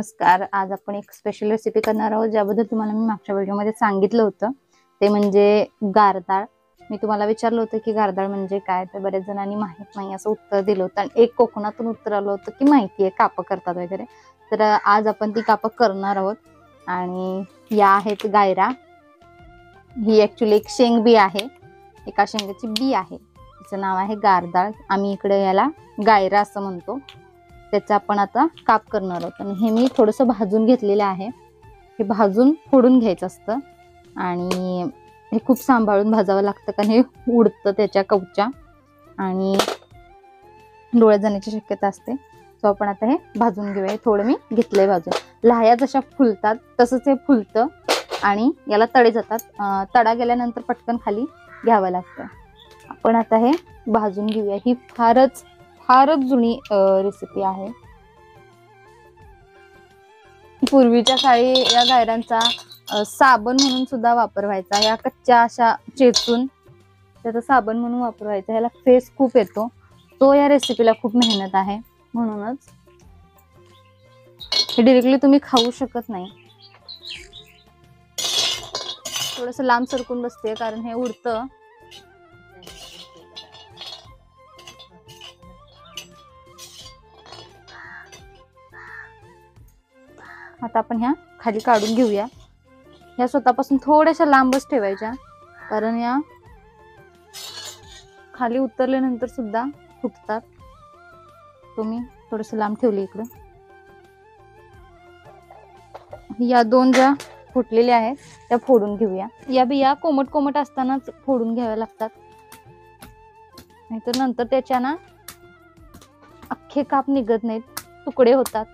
नमस्कार. आज आपण एक स्पेशल रेसिपी करणार आहोत ज्याबद्दल तुम्हाला मी मागच्या व्हिडिओमध्ये सांगितलं होतं. ते म्हणजे गारदाळ. मी तुम्हाला विचारलं होतं की गारदाळ म्हणजे काय, तर बरेच जणांनी माहित नाही असं उत्तर दिलं होतं. आणि एक कोकणातून उत्तर आलं होतं की माहिती आहे, कापं करतात वगैरे. तर आज आपण ती कापं करणार आहोत. आणि या आहेत गायरा. ही ऍक्च्युली एक शेंग बी आहे, एका शेंगाची बी आहे. तिचं नाव आहे गारदाळ. आम्ही इकडे याला गायरा असं म्हणतो. त्याचा आपण आता काप करणार आहोत. आणि हे मी थोडंसं भाजून घेतलेलं आहे. हे भाजून फोडून घ्यायचं असतं आणि हे खूप सांभाळून भाजावं लागतं, कारण हे उडतं त्याच्या कवच्या आणि डोळ्यात जाण्याची शक्यता असते. सो आपण आता हे भाजून घेऊया. थोडं मी घेतलंय भाजून. लाह्या जशा फुलतात तसंच हे फुलतं आणि याला तडे जातात. तडा गेल्यानंतर पटकन खाली घ्यावं लागतं. आपण आता हे भाजून घेऊया. ही फारच जुनी रेसिपी आहे. पूर्वीच्या काळी या गायरांचा साबण म्हणून सुद्धा वापर व्हायचा. या कच्च्या अशा चेचून त्याचा साबण म्हणून वापर व्हायचा. याला फेस खूप येतो. तो या रेसिपीला खूप मेहनत आहे. म्हणूनच हे डायरेक्टली तुम्ही खाऊ शकत नाही. थोडस लांब सरकून बसते कारण हे उडतं. आता आपण ह्या खाली काढून घेऊया. ह्या स्वतःपासून थोड्याशा लांबच ठेवायच्या, कारण या खाली उतरल्यानंतर सुद्धा फुटतात. तुम्ही थोडस लांब ठेवली इकडं. या दोन ज्या फुटलेल्या आहेत त्या फोडून घेऊया. या बिया कोमट असतानाच फोडून घ्याव्या लागतात, नाहीतर नंतर त्याच्या ना अख्खे काप निघत नाहीत, तुकडे होतात.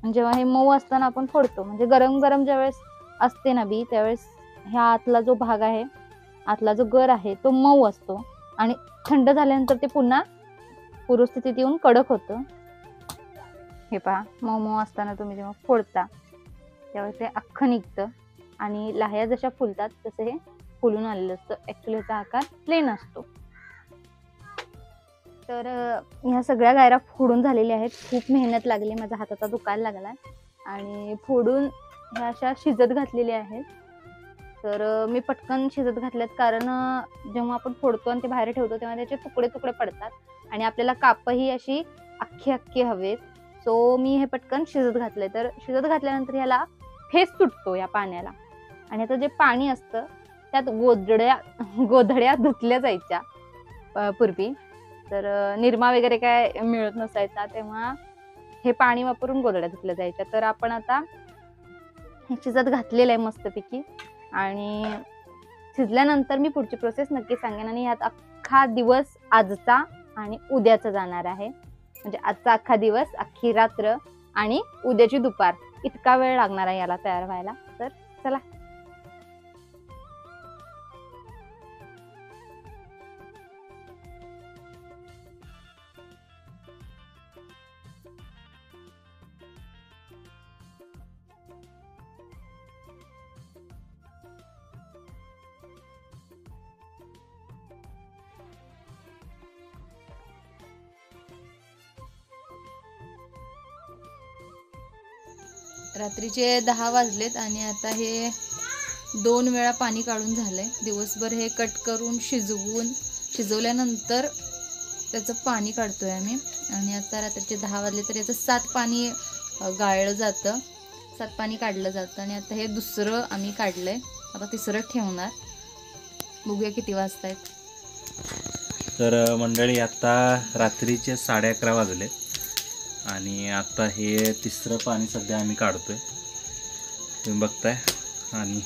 जेव्हा हे मऊ असताना आपण फोडतो, म्हणजे गरम ज्यावेळेस असते ना बी, त्यावेळेस ह्या आतला जो भाग आहे, आतला जो गर आहे तो मऊ असतो आणि थंड झाल्यानंतर ते पुन्हा पूर्वस्थितीत येऊन कडक होतं. हे पहा, मऊ असताना तुम्ही जेव्हा फोडता त्यावेळेस हे अख्खं निघतं आणि लाह्या जशा फुलतात तसं हे फुलून आलेलं असतं. ऍक्च्युली ह्याचा आकार प्लेन असतो. तर ह्या सगळ्या गायरा फोडून झालेल्या आहेत. खूप मेहनत लागली, माझा हात आता दुखायला लागलाय. आणि फोडून ह्या अशा शिजत घातलेल्या आहेत. तर मी पटकन शिजत घातल्यात, कारण जेव्हा आपण फोडतो आणि ते बाहेर ठेवतो तेव्हा त्याचे तुकडे पडतात आणि आपल्याला कापही अशी अख्खी हवेत. सो मी हे पटकन शिजत घातलंय. तर शिजत घातल्यानंतर ह्याला फेस सुटतो या पाण्याला. आणि आता जे पाणी असतं त्यात गोधड्या धुतल्या जायच्या पूर्वी. तर निरमा वगैरे काय मिळत नसायचा, तेव्हा हे पाणी वापरून गोधड्या धुतल्या जायच्या. तर आपण आता हे शिजत घातलेलं आहे मस्तपैकी. आणि शिजल्यानंतर मी पुढची प्रोसेस नक्की सांगेन. आणि यात अख्खा दिवस आजचा आणि उद्याचा जाणार आहे. म्हणजे आजचा अख्खा दिवस, अख्खी रात्र आणि उद्याची दुपार, इतका वेळ लागणार आहे याला तयार व्हायला. तर चला. रात्रीचे 10 वाजलेत आणि आता हे 2 वेळा पाणी काढून झालंय. दिवसभर हे कट करून शिजवल्यानंतर त्याचं पाणी काढतोय आम्ही. आणि आता रात्रीचे 10 वाजले तर याचं 7 पाणी गाळलं जातं, 7 पाणी काढलं जातं. आणि आता हे दुसरं आम्ही काढलंय, आता तिसरं ठेवणार. बघूया किती वाजतायत. तर मंडळी, आता रात्रीचे 11:30 वाजले आणि आता हे तिसरं पाणी सध्या आम्ही काढतोय, तुम्ही बघताय. आणि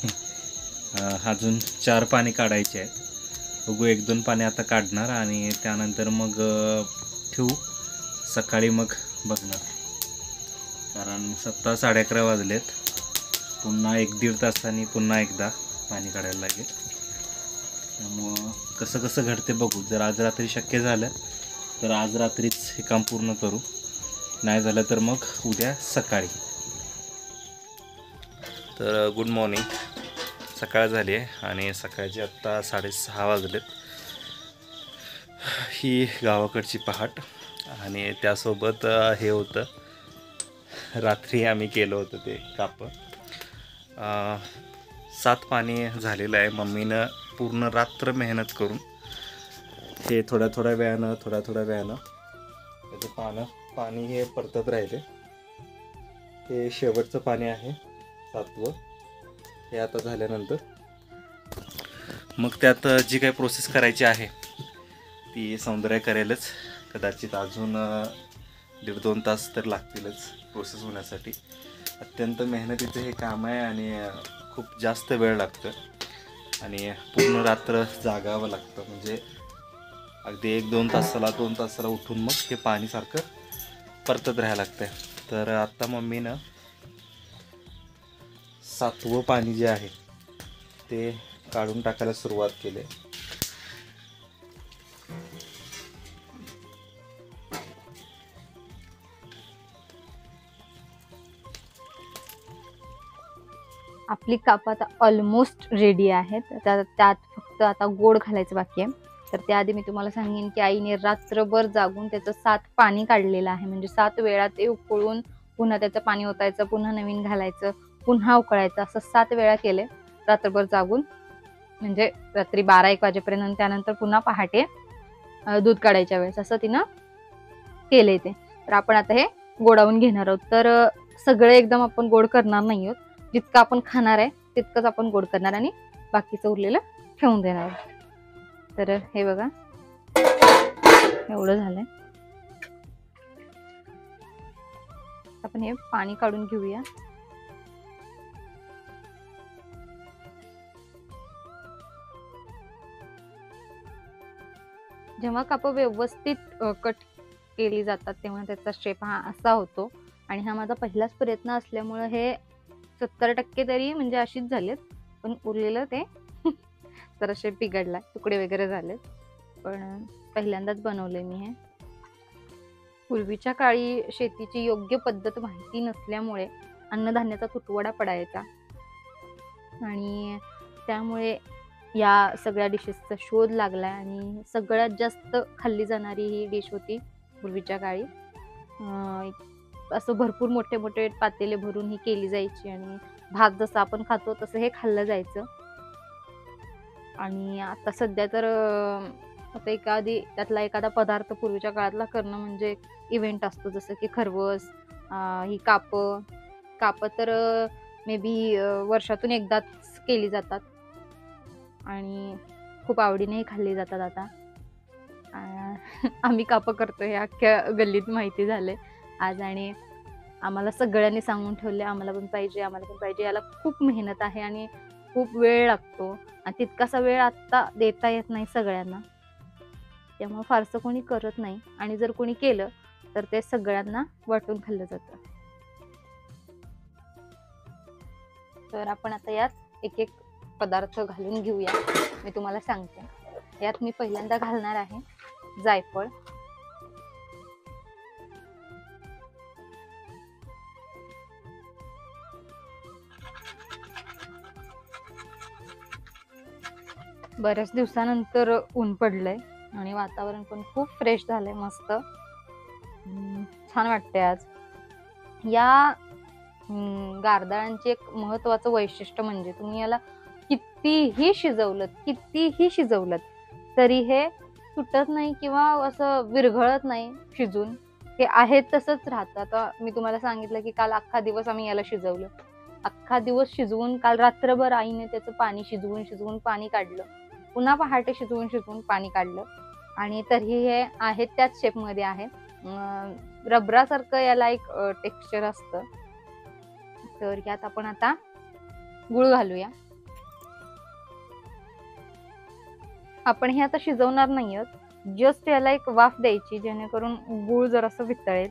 अजून 4 पाणी काढायचे आहेत. बघू, 1-2 पाणी आता काढणार आणि त्यानंतर मग ठेवू. सकाळी मग बघणार, कारण 11:30 वाजलेत. पुन्हा 1-1.5 तासांनी पुन्हा एकदा पाणी काढायला लागेल. त्यामुळं कसं घडते बघू. जर आज रात्री शक्य झालं तर आज रात्रीच हे काम पूर्ण करू, नाही झालं तर मग उद्या सकाळी. तर गुड मॉर्निंग. सकाळ झाली आहे आणि सकाळचे आत्ता 6:30 वाजलेत. ही गावाकडची पहाट आणि त्यासोबत हे होतं रात्री आम्ही केलं होतं ते कापं. 7 पाणी झालेलं आहे. मम्मीनं पूर्ण रात्र मेहनत करून हे थोड्या वेळानं त्याचं पाणी हे परतत राहिले. हे शेवटचं पाणी आहे 7वं. हे आता झाल्यानंतर मग त्यात जी काही प्रोसेस करायची आहे ती सौंदर्य करेलच. कदाचित अजून 1.5-2 तास तर लागतीलच प्रोसेस होण्यासाठी. अत्यंत मेहनतीचं हे काम आहे आणि खूप जास्त वेळ लागतं आणि पूर्ण रात्र जागावं लागतं. म्हणजे अगदी 1-2 तासाला उठून मग हे पाणी सारखं परतत राहायला लागतं. तर आत्ता मम्मीनं 7वं पाणी जे आहे ते काढून टाकायला सुरुवात केली. आपली कापं आता ऑलमोस्ट रेडी आहेत. त्यात फक्त आता गोड घालायचं बाकी आहे. तर त्याआधी मी तुम्हाला सांगेन की आईने रात्रभर जागून त्याचं 7 पाणी काढलेलं आहे. म्हणजे 7 वेळा ते उकळून पुन्हा त्याचं पाणी ओतायचं, पुन्हा नवीन घालायचं, पुन्हा उकळायचं, असं 7 वेळा केले रात्रभर जागून. म्हणजे रात्री 12-1 वाजेपर्यंत. त्यानंतर पुन्हा पहाटे दूध काढायच्या वेळेस असं तिनं केलंय ते. तर आपण आता हे गोडावून घेणार आहोत. तर सगळे एकदम आपण गोड करणार नाही आहोत. जितकं आपण खाणार आहे तितकंच आपण गोड करणार आणि बाकीचं उरलेलं ठेवून देणार. तर हे बघा एवढं झालंय. आपण हे पाणी काढून घेऊया. जेव्हा कापं व्यवस्थित कट केली जातात तेव्हा त्याचा शेप हा असा होतो. आणि हा माझा पहिलाच प्रयत्न असल्यामुळे हे 70% तरी म्हणजे अशीच झालेत. पण उरलेलं ते जराशे बिघडला, तुकडे वगैरे झालेत. पण पहिल्यांदाच बनवले मी हे. पूर्वीच्या काळी शेतीची योग्य पद्धत माहिती नसल्यामुळे अन्नधान्याचा तुटवडा पडायचा आणि त्यामुळे या सगळ्या डिशेसचा शोध लागला आणि सगळ्यात जास्त खाल्ली जाणारी ही डिश होती पूर्वीच्या काळी. असं भरपूर मोठे मोठे पातेले भरून ही केली जायची आणि भात जसं आपण खातो तसं हे खाल्लं जायचं. आणि आता सध्या तर आता त्यातला एखादा पदार्थ पूर्वीच्या काळातला करणं म्हणजे इव्हेंट असतो. जसं की खरवस, ही कापं तर मे बी वर्षातून एकदाच केली जातात आणि खूप आवडीनेही खाल्ली जातात. आता आम्ही कापं करतो हे अख्ख्या गल्लीत माहिती झालंय आज आणि आम्हाला सगळ्यांनी सांगून ठेवले आम्हाला पण पाहिजे. याला खूप मेहनत आहे आणि खूप वेळ लागतो आणि तितकासा वेळ आत्ता देता येत नाही सगळ्यांना. त्यामुळे फारसं कोणी करत नाही आणि जर कोणी केलं तर ते सगळ्यांना वाटून खाल्लं जातं. तर आपण आता यात एक एक पदार्थ घालून घेऊया. मी तुम्हाला सांगते. यात मी पहिल्यांदा घालणार आहे जायफळ. बऱ्याच दिवसानंतर ऊन पडलंय आणि वातावरण पण खूप फ्रेश झालंय. मस्त छान वाटतंय आज. या गारदाळांचे एक महत्वाचं वैशिष्ट्य म्हणजे तुम्ही याला कितीही शिजवलं तरी हे सुटत नाही किंवा असं विरघळत नाही शिजून. हे आहे तसंच राहतं. आता मी तुम्हाला सांगितलं की काल अख्खा दिवस आम्ही याला शिजवलं. अख्खा दिवस शिजवून काल रात्रभर आईने त्याचं पाणी शिजवून पाणी काढलं. पुन्हा पहाटे शिजवून पाणी काढलं आणि तरीही हे आहे त्याच शेपमध्ये आहे. रबरासारखं याला एक टेक्स्चर असतं. तर यात आपण आता गुळ घालूया. आपण हे आता शिजवणार नाही आहोत. जस्ट याला एक वाफ द्यायची जेणेकरून गुळ जरासं वितळेल.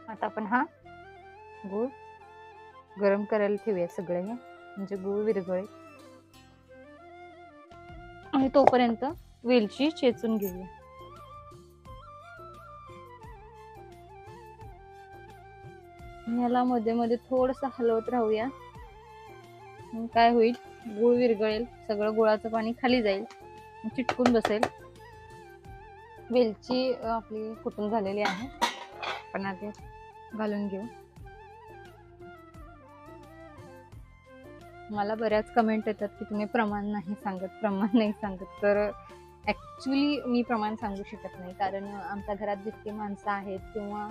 आता आपण हा गुळ गरम करायला ठेवूया सगळं हे, म्हणजे गुळ विरघळेल. आणि तोपर्यंत वेलची चेचून घेऊया. याला मध्ये मध्ये थोडंसं हलवत राहूया. काय होईल, गुळ विरघळेल, सगळं गुळाचं पाणी खाली जाईल चिटकून बसेल. वेलची आपली कुटून झालेली आहे, पण आधी घालून घेऊ. मला बऱ्याच कमेंट येतात की तुम्ही प्रमाण नाही सांगत. तर ॲक्च्युली मी प्रमाण सांगू शकत नाही, कारण आमच्या घरात जितके माणसं आहेत किंवा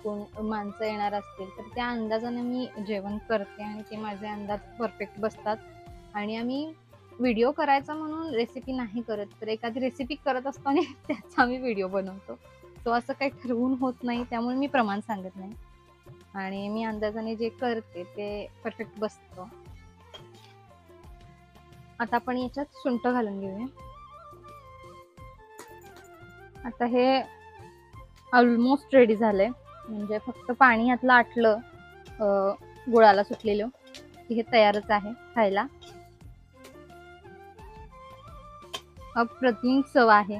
कोण माणसं येणार असतील तर त्या अंदाजाने मी जेवण करते आणि ते माझे अंदाज परफेक्ट बसतात. आणि आम्ही व्हिडिओ करायचा म्हणून रेसिपी नाही करत, तर एखादी रेसिपी करत असतो आणि त्याचा आम्ही व्हिडिओ बनवतो. तो असं काही ठरवून होत नाही, त्यामुळे मी प्रमाण सांगत नाही आणि मी अंदाजाने जे करते ते परफेक्ट बसतं. आता आपण याच्यात सुंठ घालून घेऊया. आता हे ऑलमोस्ट रेडी झालंय, म्हणजे फक्त पाणी यातलं आटलं गुळाला सुटलेलं की हे तयारच आहे खायला. अप्रतिम चव आहे.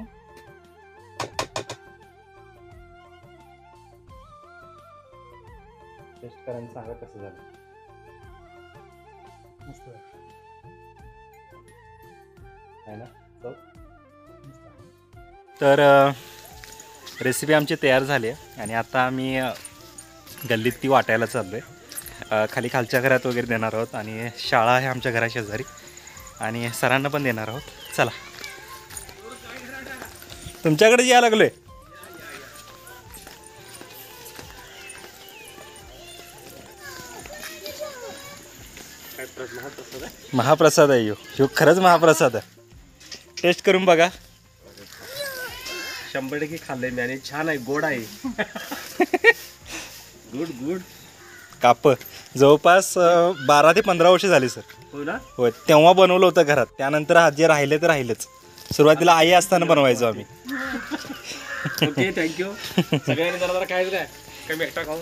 टेस्ट करून सांगा कसं झालं. मस्त आहे. आहे ना चव. तर रेसिपी आमची तयार झाली आहे आणि आता आम्ही गल्लीत ती वाटायला चाललो आहे. खालच्या घरात वगैरे देणार आहोत आणि शाळा आहे आमच्या घराशेजारी आणि सरांना पण देणार आहोत. चला तुमच्याकडे यायला लागलोय. महाप्रसाद आहे ह्यो खरंच महाप्रसाद आहे. टेस्ट करून बघा. 100% खाल्लंय मी आणि छान आहे, गोड आहे. गुड. काप जवळपास 12 ते 15 वर्ष झाली सर. हो ना. होय, तेव्हा बनवलं होतं घरात. त्यानंतर जे राहिले तर राहिलेच. सुरुवातीला आई असताना बनवायचो आम्ही. Okay, thank you. सगळ्यांनी जरा काय कमी एक्स्ट्रा खाऊ.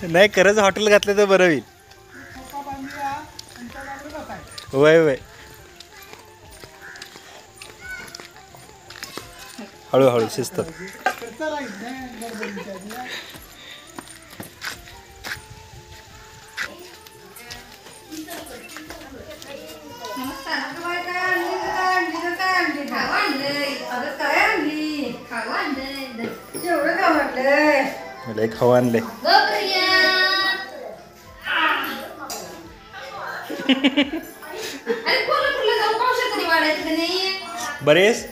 नाही खरंच हॉटेल घातलं तर बरं होईल. वय हळूहळू शिस्त. लय खाऊ आणले. बरेच